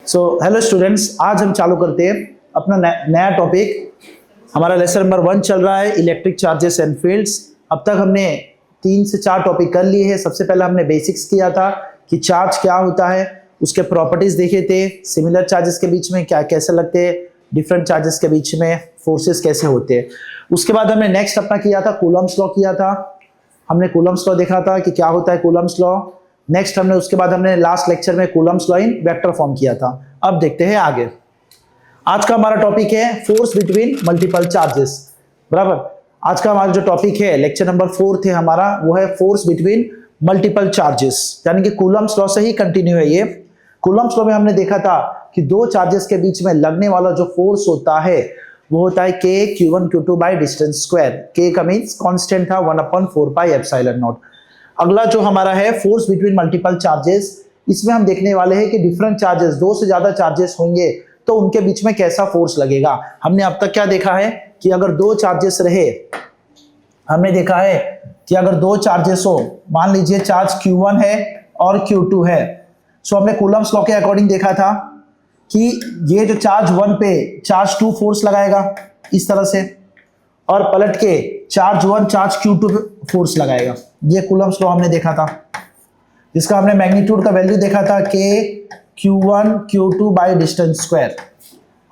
Hello students, आज हम चालू करते हैं अपना नया टॉपिक। हमारा लेसन नंबर 1 चल रहा है, इलेक्ट्रिक चार्जेस एंड फील्ड्स। अब तक हमने 3 से 4 टॉपिक कर लिए हैं। सबसे पहले हमने बेसिक्स किया था कि चार्ज क्या होता है, उसके प्रॉपर्टीज देखे थे, सिमिलर चार्जेस के बीच में क्या कैसे लगते हैं, डिफरेंट चार्जेस के बीच में फोर्सेस कैसे होते हैं। उसके बाद हमने नेक्स्ट अपना किया था कूलम्ब्स लॉ किया था। हमने कूलम्ब्स लॉ देखा था कि क्या होता है कूलम्ब्स लॉ। नेक्स्ट हमने उसके बाद हमने लास्ट लेक्चर में Coulomb's law in vector form किया था। अब देखते हैं आगे। आज का हमारा टॉपिक है फोर्स बिटवीन मल्टीपल चार्जेस। बराबर, आज का हमारा जो टॉपिक है लेक्चर नंबर 4 थे हमारा, वो है फोर्स बिटवीन मल्टीपल चार्जेस, यानी कि कूलम्ब्स लॉ से ही कंटिन्यू है ये। कूलम्ब्स लॉ में हमने देखा था कि दो चार्जेस के बीच में लगने वाला जो फोर्स होता है वो होता है K Q1 Q2 by distance square. K का मीन्स कांस्टेंट था 1/4 पाई एप्सिलॉन नॉट। अगला जो हमारा है फोर्स बिटवीन मल्टीपल चार्जेस, इसमें हम देखने वाले हैं कि डिफरेंट चार्जेस, दो से ज्यादा चार्जेस होंगे तो उनके बीच में कैसा फोर्स लगेगा। हमने अब तक क्या देखा है कि अगर दो चार्जेस रहे, हमने देखा है कि अगर दो चार्जेस हो, मान लीजिए चार्ज Q1 है और Q2 है, सो हमने कूलम्ब्स लॉ के अकॉर्डिंग देखा था कि ये जो चार्ज 1 पे चार्ज 2 फोर्स लगाएगा इस तरह से, और पलट के चार्ज 1 चार्ज Q2 पे फोर्स लगाएगा। ये कूलम्ब्स लॉ हमने देखा था, जिसका हमने मैग्नीट्यूड का वैल्यू देखा था K Q1 Q2 by distance square.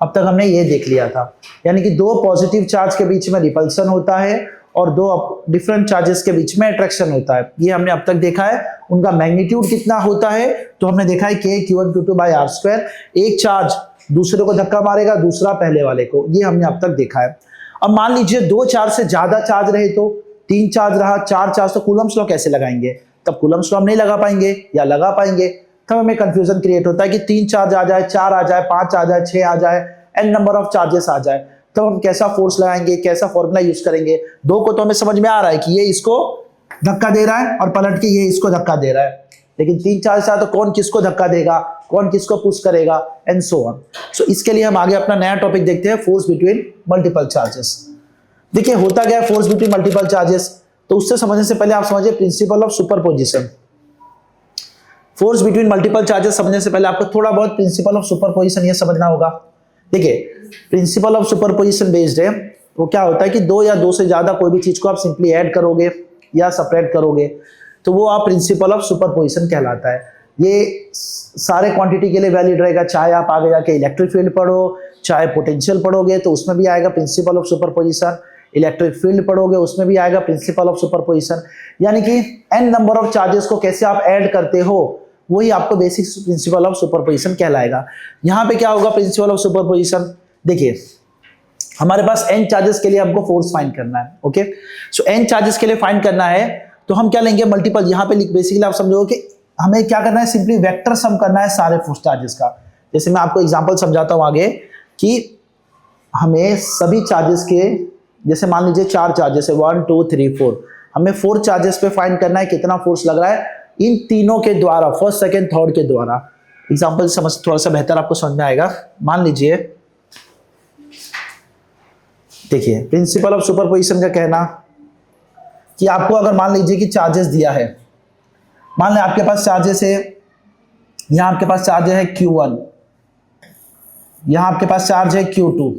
अब तक हमने ये देख लिया था, यानी कि दो पॉजिटिव चार्ज के बीच में रिपल्सन होता है और दो डिफरेंट चार्जेस के बीच में अट्रैक्शन होता है। ये हमने अब तक देखा है। उनका मैग्नीट्यूड कितना होता है तो हमने देखा है K Q1 Q2 by r square. एक चार्ज दूसरे को धक्का मारेगा, दूसरा पहले वाले को, ये हमने अब तक देखा है। अब मान लीजिए दो चार्ज से ज्यादा चार्ज रहे, तो 3 चार्ज रहा, 4 चार्ज, तो कूलम्ब्स लॉ कैसे लगाएंगे? तब कूलम्ब्स लॉ हम नहीं लगा पाएंगे या लगा पाएंगे, तब हमें कंफ्यूजन क्रिएट होता है कि 3 चार्ज आ जाए, 4 आ जाए, 5 आ जाए, 6 आ जाए, एन नंबर ऑफ चार्जेस आ जाए, तो हम कैसा फोर्स लगाएंगे, कैसा फॉर्मूला यूज करेंगे। दो को तो हमें समझ में आ रहा है कि ये इसको धक्का दे रहा है और पलट के ये इसको धक्का दे रहा है, लेकिन 3 चार्ज तो कौन किसको धक्का देगा, कौन किसको पुश करेगा, एंड सो ऑन। सो इसके लिए हम आगे अपना नया टॉपिक देखते हैं, फोर्स बिटवीन मल्टीपल चार्जेस। देखिए होता क्या है फोर्स बिटवीन मल्टीपल चार्जेस, तो उससे समझने से पहले आप समझिए principal of superposition. Force between multiple charges समझने से पहले आपको थोड़ा बहुत प्रिंसिपल ऑफ सुपरपोजिशन ये समझना होगा। देखिए प्रिंसिपल ऑफ सुपरपोजिशन बेस्ड है, वो क्या होता है कि दो या दो से ज्यादा कोई भी चीज को आप सिंपली ऐड करोगे या सेपरेट करोगे तो वो आप प्रिंसिपल ऑफ सुपरपोजिशन कहलाता है। ये सारे क्वांटिटी के लिए वैलिड रहेगा, चाहे आप आगे जाके इलेक्ट्रिक फील्ड पढ़ो, चाहे पोटेंशियल पढ़ोगे तो उसमें भी आएगा principal of superposition, electric field पढ़ोगे उसमें भी आएगा प्रिंसिपल ऑफ सुपरपोजिशन। यानी कि एन नंबर ऑफ चार्जेस को कैसे आप ऐड करते हो वही आपको बेसिक प्रिंसिपल ऑफ सुपरपोजिशन कहलाएगा। यहाँ पे क्या होगा प्रिंसिपल ऑफ सुपरपोजिशन, देखिए हमारे पास एन चार्जेस के लिए हमको फोर्स फाइंड करना है। ओके, सो एन चार्जेस के लिए फाइंड करना है तो हम क्या लेंगे, मल्टीपल। यहाँ पे बेसिकली आप समझोगे कि हमें क्या करना है, सिंपली वेक्टर सम करना है सारे फोर्स चार्जेस का। जैसे मैं आपको एग्जांपल समझाता हूँ आगे कि हमें सभी चार्जेस के, जैसे मान लीजिए 4 चार्जेस है 1 2 3 4, हमें 4 चार्जेस पे फाइंड करना है कितना फोर्स लग रहा है इन तीनों के द्वारा, फर्स्ट सेकंड थर्ड के द्वारा। एग्जांपल समझ थोड़ा सा बेहतर आपको समझ में आएगा। मान लीजिए, देखिए प्रिंसिपल ऑफ सुपरपोजिशन का कहना कि आपको अगर मान लीजिए कि चार्जेस दिया है, मान लें आपके पास चार्जेस है, यहां आपके पास चार्ज है Q1, यहां आपके पास चार्ज है Q2,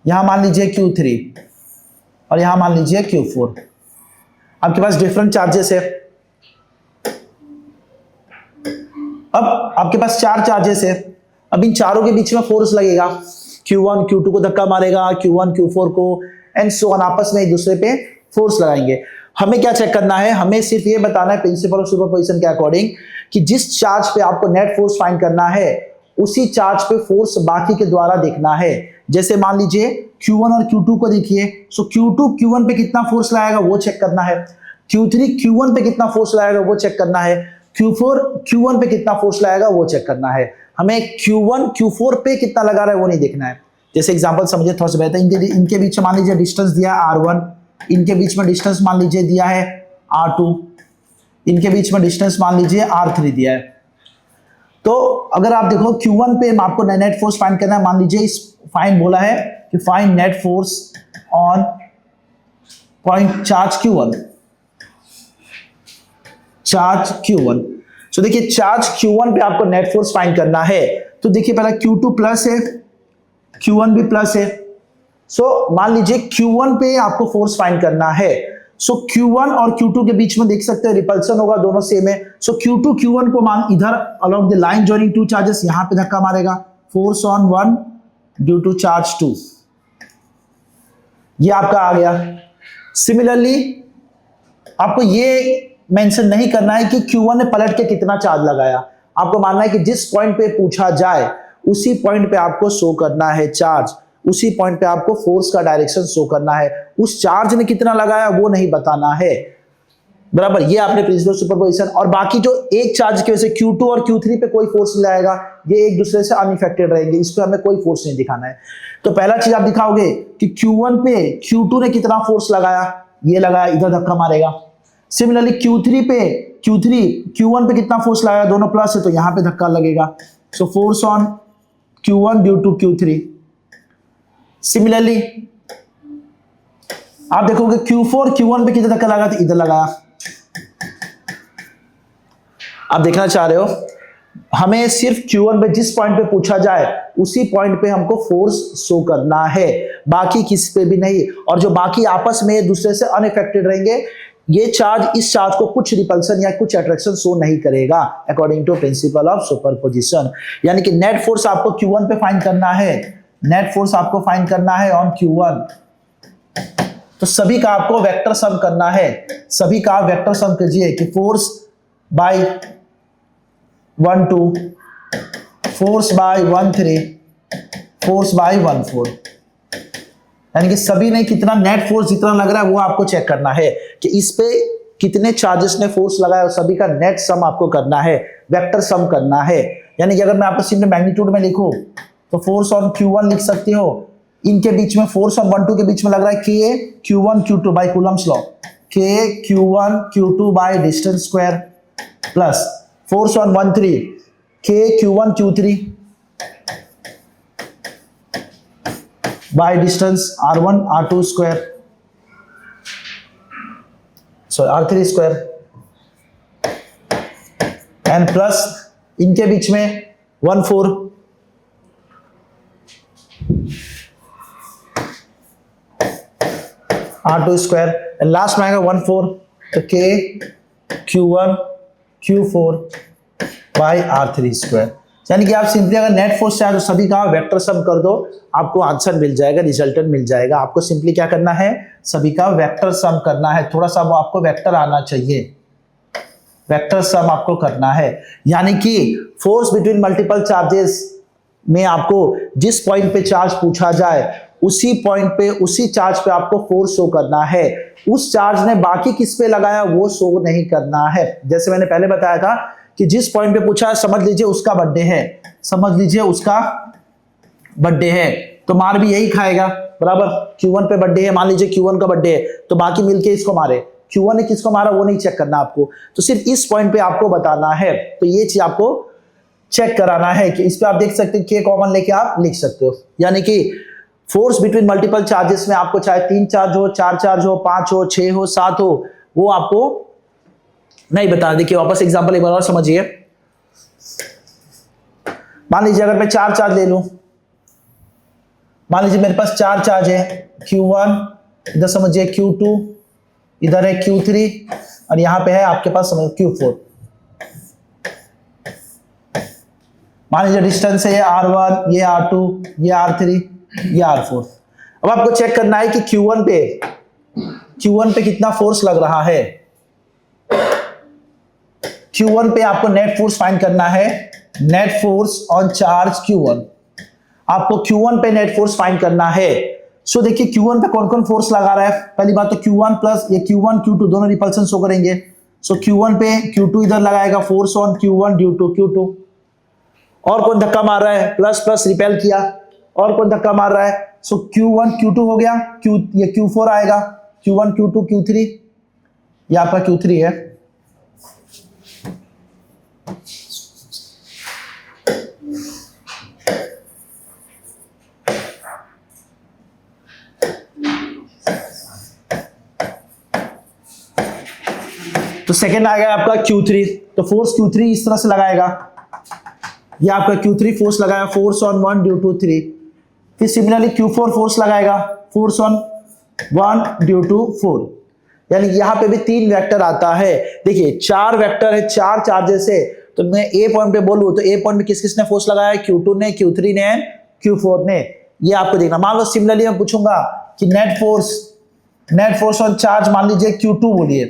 यहां मान लीजिए Q3 और यहां मान लीजिए Q4। आपके पास डिफरेंट चार्जेस है। अब आपके पास 4 चार्जेस है, अब इन चारों के बीच में फोर्स लगेगा, Q1 Q2 को धक्का मारेगा, Q1 Q4 को, एंड सो ऑन, आपस में एक दूसरे पे फोर्स लगाएंगे। हमें क्या चेक करना है, हमें सिर्फ ये बताना है प्रिंसिपल ऑफ सुपरपोजिशन के अकॉर्डिंग कि जिस चार्ज पे आपको नेट फोर्स फाइंड करना है उसी चार्ज पे फोर्स बाकी के द्वारा देखना है। जैसे मान लीजिए Q1 और Q2 को देखिए, सो Q2 Q1 पे कितना फोर्स लगाएगा वो चेक करना है, Q3 Q1 पे कितना फोर्स लगाएगा वो चेक करना है, Q4 Q1 पे कितना फोर्स लगाएगा वो चेक करना है। हमें Q1 Q4 पे कितना लगा रहा है वो नहीं देखना है। जैसे एग्जांपल समझिए थोड़ा सा बेहतर, इनके बीच में मान लीजिए डिस्टेंस दिया है R1, इनके बीच में डिस्टेंस मान लीजिए दिया है R2, इनके बीच में डिस्टेंस मान लीजिए R3 दिया है। तो अगर आप देखो Q1 पे आपको नेट फोर्स फाइंड करना है, मान लीजिए इस फाइंड बोला है कि find net force on point charge Q1, charge Q1। सो देखिए चार्ज Q1 पे आपको नेट फोर्स फाइंड करना है तो देखिए पहला Q2 प्लस है, Q1 भी प्लस है। सो मान लीजिए Q1 पे आपको फोर्स फाइंड करना है। सो Q1 और Q2 के बीच में देख सकते हैं रिपल्सन होगा, दोनों सेम है। सो Q2 Q1 को मान इधर along the line joining two charges यहां पे धक्का मारेगा, force on 1 due to charge 2, ये आपका आ गया। सिमिलरली आपको ये मेंशन नहीं करना है कि Q1 ने पलट के कितना चार्ज लगाया, आपको मानना है कि जिस पॉइंट पे पूछा जाए उसी पॉइंट पे आपको शो करना है चार्ज, उसी पॉइंट पे आपको फोर्स का डायरेक्शन शो करना है। उस चार्ज ने कितना लगाया वो नहीं बताना है, बराबर। ये आपने प्रिंसिपल सुपरपोजिशन। और बाकी जो एक चार्ज की वजह से Q2 और Q3 पे कोई फोर्स नहीं लगाएगा, ये एक दूसरे से अनइफेक्टेड रहेंगे, इस पे हमें कोई फोर्स नहीं दिखाना है। तो पहला चीज आप दिखाओगे कि Q1 पे Q2 ने कितना फोर्स लगाया, ये लगाया, इधर धक्का मारेगा। सिमिलरली Q3 पे Q1 पे कितना फोर्स लगाया, दोनों प्लस है तो यहां पे धक्का लगेगा। So force on Q1 due to Q3। Similarly आप देखोगे Q4 Q1 पे कितना धक्का लगा, तो इधर लगाया। आप देखना चाह रहे हो हमें सिर्फ Q1 पे जिस पॉइंट पे पूछा जाए उसी पॉइंट पे हमको फोर्स शो करना है, बाकी किसी पे भी नहीं। और जो बाकी आपस में एक दूसरे से अनइफेक्टेड रहेंगे, ये चार्ज इस चार्ज को कुछ रिपल्सन या कुछ अट्रैक्शन शो नहीं करेगा according to principle of superposition. यानी कि नेट फोर्स आपको Q1 पे फाइंड करना है, नेट फोर्स आपको फाइंड करना है ऑन Q1। तो सभी का आपको वेक्टर सम करना है, सभी का वेक्टर सम कीजिए कि force by 1 2, force by 1 3, force by 1 4, यानी कि सभी ने कितना नेट फोर्स जितना लग रहा है वो आपको चेक करना है कि इस पे कितने चार्जेस ने फोर्स लगाया, सभी का नेट सम आपको करना है, वेक्टर सम करना है। यानी कि अगर मैं आपको सिंपल मैग्नीट्यूड में लिखूं तो फोर्स ऑन Q1 लिख सकते हो, इनके बीच में फोर्स ऑन 1 2 के बीच में लग रहा है K Q1 Q2 by Coulomb's law, K Q1 Q2 by distance square, plus force on 1 3 K Q1 Q3 by distance R1 R2 square, sorry R3 square, and plus इनके बीच में 1 4 R2 स्क्वायर, एंड लास्ट में आएगा 1 4, तो K Q1 Q4 bye R3 square. यानी कि आप simply अगर नेट फोर्स चाहे तो सभी का वेक्टर सम कर दो, आपको आंसर मिल जाएगा, रिजल्टेंट मिल जाएगा। आपको सिंपली क्या करना है, सभी का वेक्टर सम करना है। थोड़ा सा वो आपको वेक्टर आना चाहिए, वेक्टर सम आपको करना है। यानी कि फोर्स बिटवीन मल्टीपल चार्जेस में आपको जिस पॉइंट पे चार्ज पूछा जाए उसी पॉइंट पे, उसी चार्ज पे आपको फोर्स शो करना है। उस चार्ज ने बाकी किस पे लगाया वो शो नहीं करना है। जैसे मैंने पहले बताया था कि जिस पॉइंट पे पूछा है समझ लीजिए उसका बर्थडे है, समझ लीजिए उसका बर्थडे है, तो मार भी यही खाएगा, बराबर। Q1 पे बर्थडे है, मान लीजिए Q1 का बर्थडे है, तो बाकी मिलके इसको मारे, Q1 ने किसको मारा वो नहीं चेक करना आपको, तो सिर्फ इस पॉइंट पे आपको बताना है। तो ये चीज आपको चेक कराना है कि इस पे आप देख सकते हैं K कॉमन लेके आप लिख सकते हो। यानी कि फोर्स बिटवीन मल्टीपल चार्जेस में आपको चाहे 3 चार्ज हो, 4 चार्ज हो, 5 हो, 6 हो, 7 हो, वो आपको नहीं बता। देखिए वापस एग्जांपल एक बार और समझिए। मान लीजिए अगर मैं 4 चार्ज ले लूं, मान लीजिए मेरे पास 4 चार्ज है, Q1, इधर समझिए Q2, इधर है Q3, और यहां पे है आपके पास समझ Q4। मान लीजिए डिस्टेंस है ये R1, ये R2, ये R3, ये R4। अब आपको चेक करना है कि Q1 पे कितना फोर्स लग रहा है। Q1 पे आपको नेट फोर्स फाइंड करना है, net force on charge Q1। आपको Q1 पे नेट फोर्स फाइंड करना है। सो देखिए Q1 पे कौन कौन फोर्स लगा रहा है। पहली बात तो Q1 प्लस ये Q1 Q2 दोनों रिपल्सन शो करेंगे। सो Q1 पे Q2 इधर लगाएगा, force on Q1 due to Q2। और कौन धक्का मार रहा है, प्लस प्लस रिपेल किया, और कौन धक्का मार रहा है। सो Q1 Q2 हो गया, ये Q4 आएगा, Q1 Q2 Q3, ये आपका Q3 है। तो सेकंड आ गया आपका Q3, तो फोर्स Q3 इस तरह से लगाएगा, ये आपका Q3 फोर्स लगाया, फोर्स ऑन 1 ड्यू टू 3। फिर सिमिलरली Q4 फोर्स लगाएगा, फोर्स ऑन 1 ड्यू टू 4। यानी यहाँ पे भी 3 वेक्टर आता है। देखिए 4 वेक्टर है, 4 चार्जेस है, तो मैं ए पॉइंट पे बोलूं तो ए पॉइंट पे किस किसने फोर्स लगाया, Q2 ने, Q3 ने, Q4 ने। ये आपको देखना। मान लो सिमिलरली मैं पूछूंगा कि नेट फोर्स ऑन चार्ज मान लीजिए Q2 बोलिए,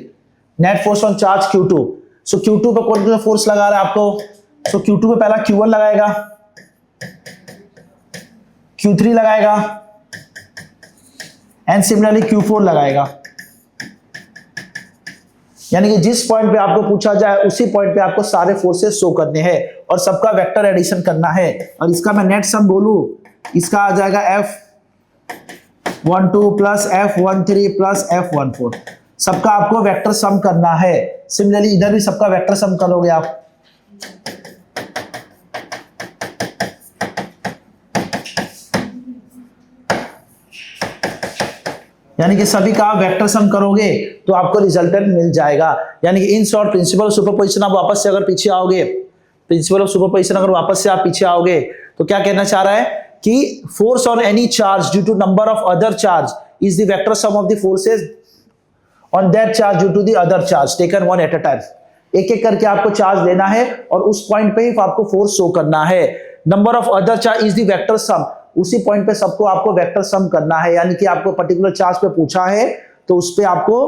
net force on charge Q2। So Q2 पे कौन सा फोर्स लगा रहा है आपको, सो Q2 पे पहला Q1 लगाएगा, Q3 लगाएगा एंड सिमिलरली Q4 लगाएगा। यानी कि जिस पॉइंट पे आपको पूछा जाए उसी पॉइंट पे आपको सारे फोर्सेस शो करने हैं और सबका वेक्टर एडिशन करना है। और इसका मैं नेट सम बोलूं, इसका आ जाएगा F12 plus F13 plus F14। सबका आपको वेक्टर सम करना है। सिमिलरली इधर भी सबका वेक्टर सम करोगे आप। यानी कि सभी का आप वेक्टर सम करोगे तो आपको रिजल्टेंट मिल जाएगा। यानी कि in short principal of superposition आप वापस से अगर पीछे आओगे, प्रिंसिपल ऑफ सुपरपोजिशन अगर वापस से आप पीछे आओगे तो क्या कहना चाह रहा है कि force on any charge due to number of other charge is the vector sum of the forces on that charge due to the other charge taken one at a time. एक एक करके आपको चार्ज लेना है और उस point पे ही आपको फोर्स शो करना है। Number of other charge is the vector सम, उसी पॉइंट पे सबको आपको वेक्टर सम करना है। यानी कि आपको पर्टिकुलर चार्ज पे पूछा है तो उस पे आपको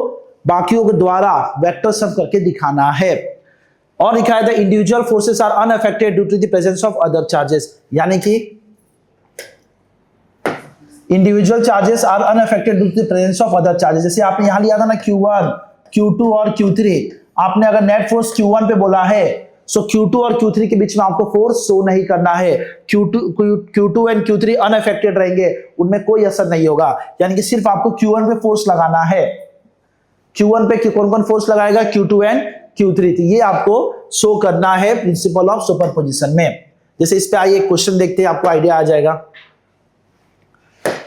बाकियों के द्वारा वेक्टर सम करके दिखाना है। और लिखा है the individual forces are unaffected due to the presence of other charges. यानी कि individual charges are unaffected due to the presence of other charges. जैसे आपने यहां लिया था ना Q1, Q2 और Q3, आपने अगर नेट फोर्स Q1 पे बोला है सो Q2 और Q3 के बीच में आपको फोर्स शो नहीं करना है। Q2 एंड Q3 अनअफेक्टेड रहेंगे, उनमें कोई असर नहीं होगा। यानी कि सिर्फ आपको Q1 पे फोर्स लगाना है। Q1 पे कौन कौन फोर्स लगाएगा, Q2 एंड Q3। तो ये आपको शो करना है प्रिंसिपल ऑफ सुपरपोजिशन में। जैसे इस पे आइए एक क्वेश्चन देखते हैं, आपको आइडिया आ जाएगा।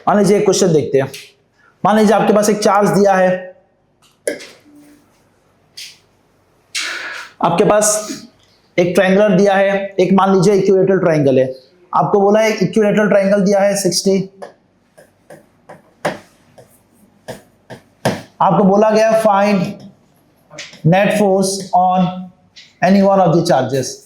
मान लीजिए एक क्वेश्चन देखते हैं। मान लीजिए आपके पास एक चार्ज दिया है, आपके पास एक ट्रायंगुलर दिया है, एक मान लीजिए इक्विलेटरल ट्रायंगल है। आपको बोला है इक्विलेटरल ट्रायंगल दिया है 60, आपको बोला गया find net force on any one of the charges.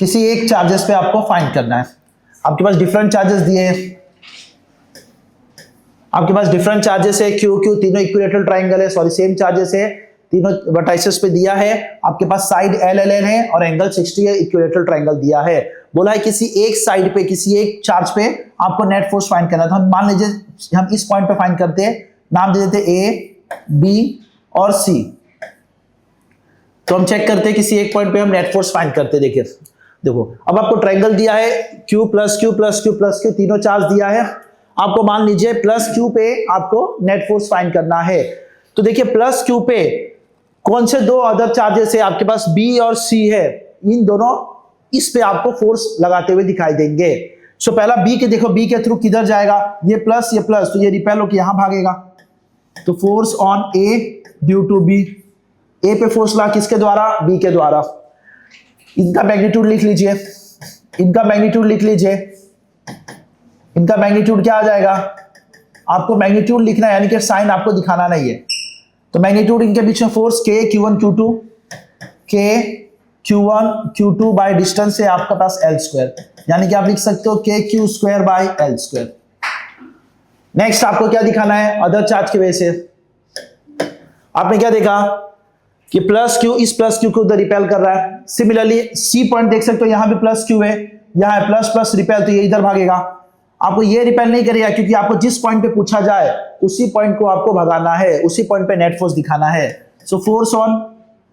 किसी एक चार्जेस पे आपको फाइंड करना है। आपके पास डिफरेंट चार्जेस दिए हैं, आपके पास डिफरेंट चार्जेस है, Q Q तीनों इक्विलेटरल ट्रायंगल है, सॉरी सेम चार्जेस है, तीनों वर्टाइसेस पे दिया है। आपके पास साइड L L N है और एंगल 60 है, इक्विलेटरल ट्रायंगल दिया है। बोला है किसी एक साइड पे, किसी एक चार्ज पे आपको नेट फोर्स फाइंड करना है। तो हम मान लीजिए हम इस पॉइंट पे फाइंड करते हैं, नाम दे देते A, B और C। तो हम चेक करते हैं किसी एक पॉइंट पे हम नेट फोर्स फाइंड करते हैं। देखिए देखो, अब आपको ट्रायंगल दिया है Q plus Q plus Q plus Q, तीनों चार्ज दिया है। आपको मान लीजिए प्लस Q पे आपको नेट फोर्स फाइंड करना है। तो देखिए प्लस Q पे कौन से दो अदर चार्जेस है, आपके पास B और C है, इन दोनों इस पे आपको फोर्स लगाते हुए दिखाई देंगे। सो पहला B के देखो, B के थ्रू किधर जाएगा, ये प्लस, तो ये रिपेल होकर यहां भागेगा। तो force on A due to B, A पे फोर्स लगा किसके द्वारा, B के द्वारा। इनका मैग्नीट्यूड लिख लीजिए, इनका मैग्नीट्यूड लिख लीजिए। इनका मैग्नीट्यूड क्या आ जाएगा, आपको मैग्नीट्यूड लिखना है, यानी कि साइन आपको दिखाना नहीं है। तो मैग्नीट्यूड इनके बीच में force K Q1 Q2, K Q1 Q2 by distance है आपका पास L स्क्वायर, यानी कि आप लिख सकते हो K Q square by L square. Next आपको क्या दिखाना है, अदर चार्ज की वजह से आपने क्या देखा कि प्लस Q इस प्लस Q को उधर रिपेल कर रहा है। सिमिलरली C पॉइंट देख सकते हो, यहां भी प्लस Q है, यहां है प्लस प्लस रिपेल, तो ये इधर भागेगा। आपको ये रिपेल नहीं करेगा क्योंकि आपको जिस पॉइंट पे पूछा जाए उसी पॉइंट को आपको भगाना है, उसी पॉइंट पे नेट फोर्स दिखाना है। So force on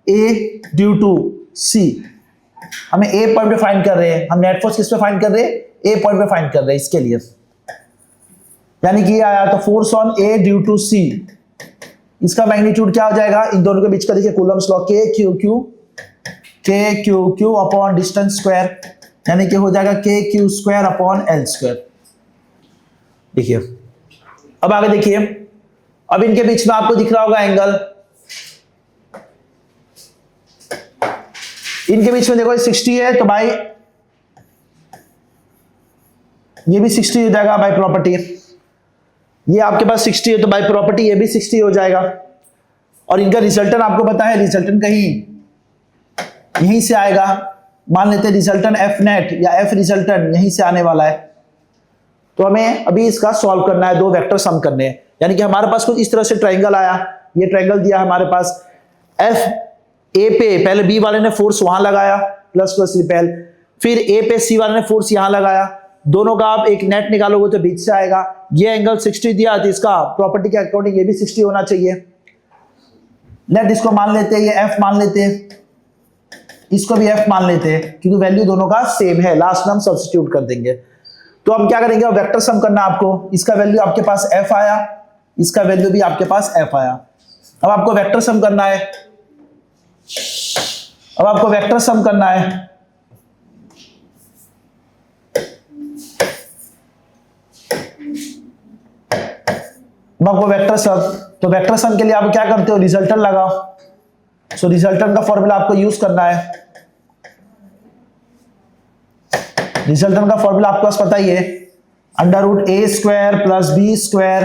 A due to C, हमें A पॉइंट पे फाइंड कर रहे हैं, हम नेट फोर्स किस पे फाइंड कर रहे हैं, A पॉइंट पे फाइंड कर रहे हैं इसके लिए। यानी कि आया तो force on A due to C, इसका मैग्नीट्यूड क्या हो जाएगा, इन दोनों के बीच का देखिए Coulomb's law, K Q upon distance square, यानी कि हो जाएगा K Q square upon L square. देखिए अब आगे देखिए, अब इनके बीच में आपको दिख रहा होगा एंगल, इनके बीच में देखो 60 है तो भाई ये भी 60 हो जाएगा बाय प्रॉपर्टी। ये आपके पास 60 है तो बाय प्रॉपर्टी ये भी 60 हो जाएगा। और इनका रिजल्टेंट आपको पता है, रिजल्टेंट कहीं यहीं से आएगा। मान लेते हैं रिजल्टेंट एफ नेट या एफ रिजल्टेंट यहीं से आने वाला है। तो हमें अभी इसका सॉल्व करना है, दो वेक्टर सम करने हैं। यानी कि हमारे पास कुछ इस तरह से ट्रायंगल आया, ये ट्रायंगल दिया हमारे पास, एफ ए पे पहले बी वाले ने फोर्स वहां लगाया प्लस प्लस रिपेल, फिर ए पे सी वाले ने फोर्स यहां लगाया, दोनों का आप एक नेट निकालोगे तो बीच से आएगा। ये एंगल 60 दिया तो इसका प्रॉपर्टी के अकॉर्डिंग ये भी 60 होना चाहिए। नेट इसको मान लेते हैं, ये एफ मान लेते हैं, इसको भी एफ मान लेते हैं क्योंकि वैल्यू दोनों का सेम है। लास्ट में हम सब्स्टिट्यूट कर देंगे। तो हम क्या करेंगे, वेक्टर सम करना आपको। इसका वैल्यू आपके पास एफ आया, इसका वैल्यू भी आपके पास एफ आया। अब आपको वेक्टर सम करना है, अब आपको वेक्टर सम करना है। अब आपको वेक्टर सम, तो वेक्टर सम के लिए आप क्या करते हो, रिजल्टेंट लगाओ। सो रिजल्टेंट का फॉर्मूला आपको यूज करना है। रिजल्टेंट का फॉर्मूला आपके पास पता ही है, under root A square plus B square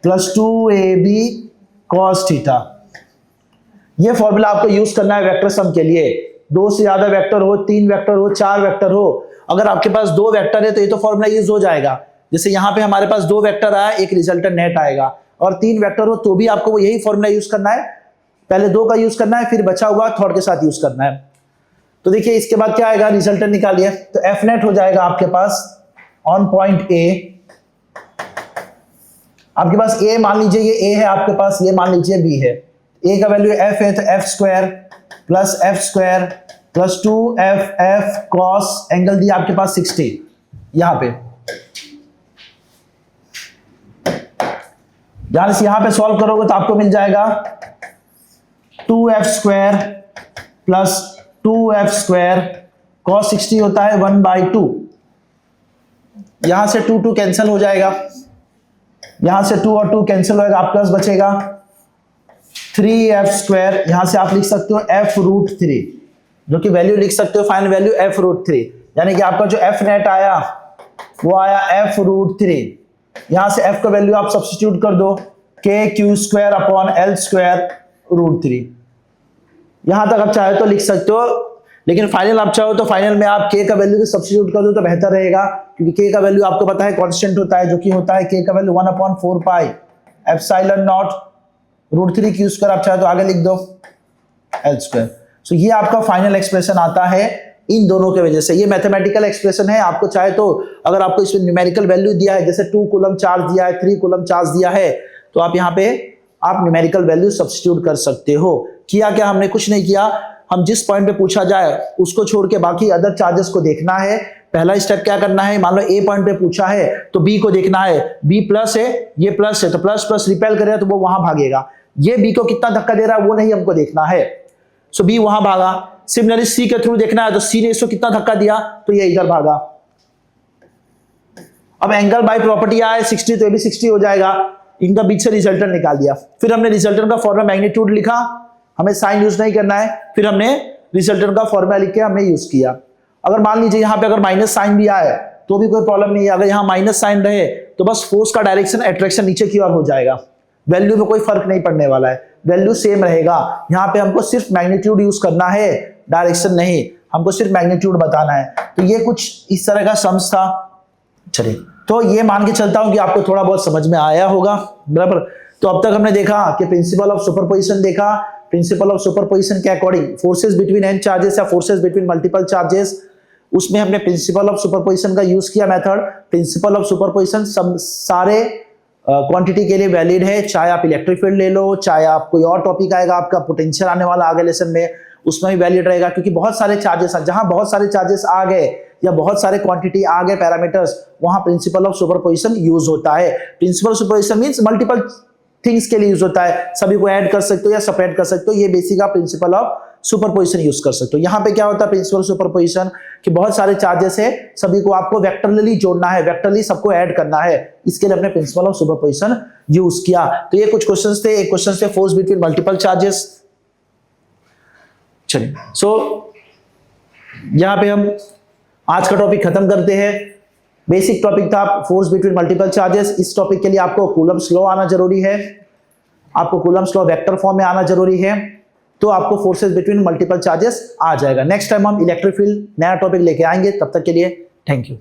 plus 2ab cos theta. ये फॉर्मूला आपको यूज करना है वेक्टर सम के लिए। दो से ज्यादा वेक्टर हो, 3 वेक्टर हो, 4 वेक्टर हो, अगर आपके पास 2 वेक्टर है तो ये तो फॉर्मूला यूज हो जाएगा। जैसे यहाँ पे हमारे पास 2 वेक्टर आया, एक रिजल्टेंट नेट आएगा, और 3 वेक्टर हो तो भी आपको वो यही फॉर्मूला यूज करना है। पहले 2 का यूज करना है, फिर बचा हुआ थर्ड के साथ यूज करना है। तो देखिए इसके बाद क्या आएगा, रिजल्टेंट निकालिए। तो एफ नेट हो जाएगा आपके पास ऑन पॉइंट ए, आपके पास ए मान लीजिए, ये ए है आपके पास, ये मान लीजिए बी है। ए का वैल्यू एफ है तो F square plus 2f cos, angle दिया आपके पास 60 यहां पे। ध्यान से यहां पे सॉल्व करोगे तो आपको मिल जाएगा 2f square plus 2f square cos 60 होता है 1/2। यहां से 2 कैंसिल हो जाएगा, यहां से 2 और 2 कैंसिल होएगा, आपके पास बचेगा 3f स्क्वायर। यहां से आप लिख सकते हो f√3, जो कि वैल्यू लिख सकते हो फाइनल वैल्यू f√3। यानी कि आपका जो f नेट आया वो आया f√3। यहां से f का वैल्यू आप सब्स्टिट्यूट कर दो, kq square upon l square √3। यहां तक आप चाहे तो लिख सकते हो, लेकिन फाइनल आप चाहो तो फाइनल में आप k का वैल्यू भी सब्स्टिट्यूट कर दो तो बेहतर रहेगा, क्योंकि k का वैल्यू आपको पता है कांस्टेंट होता है, जो कि होता है k का value 1/4 pi epsilon not √3 q square. आप चाहे तो आगे लिख दो l स्क्वायर। सो ये आपका फाइनल एक्सप्रेशन आता है इन दोनों के वजह से। ये मैथमेटिकल एक्सप्रेशन है। आपको चाहे तो अगर आपको इसमें न्यूमेरिकल वैल्यू दिया है, जैसे 2 कूलम चार्ज दिया है, 3 कूलम चार्ज दिया है, तो आप यहाँ पे आप न्यूमेरिकल वैल्यू सब्स्टिट्यूट कर सकते हो। किया क्या, हमने कुछ नहीं किया, हम जिस पॉइंट पे पूछा जाए उसको छोड़ के बाकी अदर चार्जेस को देखना है। पहला स्टेप क्या करना है, मान लो ए पॉइंट पे पूछा है तो बी को देखना है, बी प्लस है, ये प्लस है, तो प्लस प्लस रिपेल करेगा तो वो वहां भागेगा। ये बी को कितना धक्का दे रहा है वो नहीं हमको देखना है, सो बी वहां भागा। सिमिलरली सी के थ्रू देखना है, तो सी ने इसको कितना धक्का दिया तो ये इधर भागा। अब एंगल बाय प्रॉपर्टी आया 60 तो ये भी 60 हो जाएगा। इनका बीच से रिजल्टेंट निकाल दिया, फिर हमने रिजल्टेंट का फॉर्मूला मैग्नीट्यूड लिखा, हमें साइन यूज नहीं करना है, फिर हमने रिजल्टेंट का फॉर्मूला लिख के हमने यूज किया। अगर मान लीजिए यहाँ पे अगर माइनस साइन भी आए तो भी कोई प्रॉब्लम नहीं है। अगर यहाँ माइनस साइन रहे तो बस फोर्स का डायरेक्शन अट्रैक्शन नीचे की ओर हो जाएगा, वैल्यू में कोई फर्क नहीं पड़ने वाला है, वैल्यू सेम रहेगा। यहाँ पे हमको सिर्फ मैग्नीट्यूड यूज करना है, डायरेक्शन नहीं, हमको सिर्फ मैग्नीट्यूड बताना है। तो ये कुछ इस तरह का सम्स था। चलिए, तो ये मान के चलता हूं कि आपको थोड़ा बहुत समझ में आया होगा, बराबर। तो अब तक हमने देखा कि प्रिंसिपल ऑफ सुपरपोजिशन देखा। प्रिंसिपल ऑफ सुपरपोजिशन के according forces between N charges या फोर्सेस बिटवीन मल्टीपल चार्जेस, उसमें हमने प्रिंसिपल ऑफ सुपरपोजिशन का यूज किया मेथड। प्रिंसिपल ऑफ सुपरपोजिशन सब सारे क्वांटिटी के लिए वैलिड है, चाहे आप इलेक्ट्रिक फील्ड ले लो, चाहे आप कोई और टॉपिक आएगा आपका पोटेंशियल आने वाला आगे लेसन में, उसमें भी वैलिड रहेगा। क्योंकि बहुत सारे चार्जेस, जहां बहुत सारे चार्जेस आ गए या बहुत सारे क्वांटिटी आ गए पैरामीटर्स, वहां प्रिंसिपल ऑफ सुपरपोजिशन यूज होता है। Principal of superposition means multiple things के लिए यूज होता है, सभी को ऐड कर सकते हो या सेपरेट कर सकते हो। ये बेसिक आप प्रिंसिपल ऑफ सुपरपोजिशन यूज कर सकते हो। यहाँ पे क्या होता है प्रिंसिपल ऑफ सुपरपोजिशन, कि बहुत सारे चार्जेस है, सभी को आपको वेक्टरली जोड़ना है, वेक्टरली सबको ऐड करना है, इसके लिए हमने प्रिंसिपल ऑफ सुपरपोजिशन यूज किया। तो ये कुछ क्वेश्चंस थे। एक क्वेश्चन थे फोर्स बिटवीन मल्टीपल चार्जेस। चलिए, सो यहाँ पे हम आज का टॉपिक खत्म करते हैं। बेसिक टॉपिक था फोर्स बिटवीन मल्टीपल चार्जेस। इस टॉपिक के लिए आपको कूलम्ब्स लॉ आना जरूरी है, आपको कूलम्ब्स लॉ वेक्टर फॉर्म में आना जरूरी है, तो आपको फोर्सेस बिटवीन मल्टीपल चार्जेस आ जाएगा। नेक्स्ट टाइम हम इलेक्ट्रिक फील्ड नया टॉपिक लेके आएंगे, तब तक के लिए थैंक यू।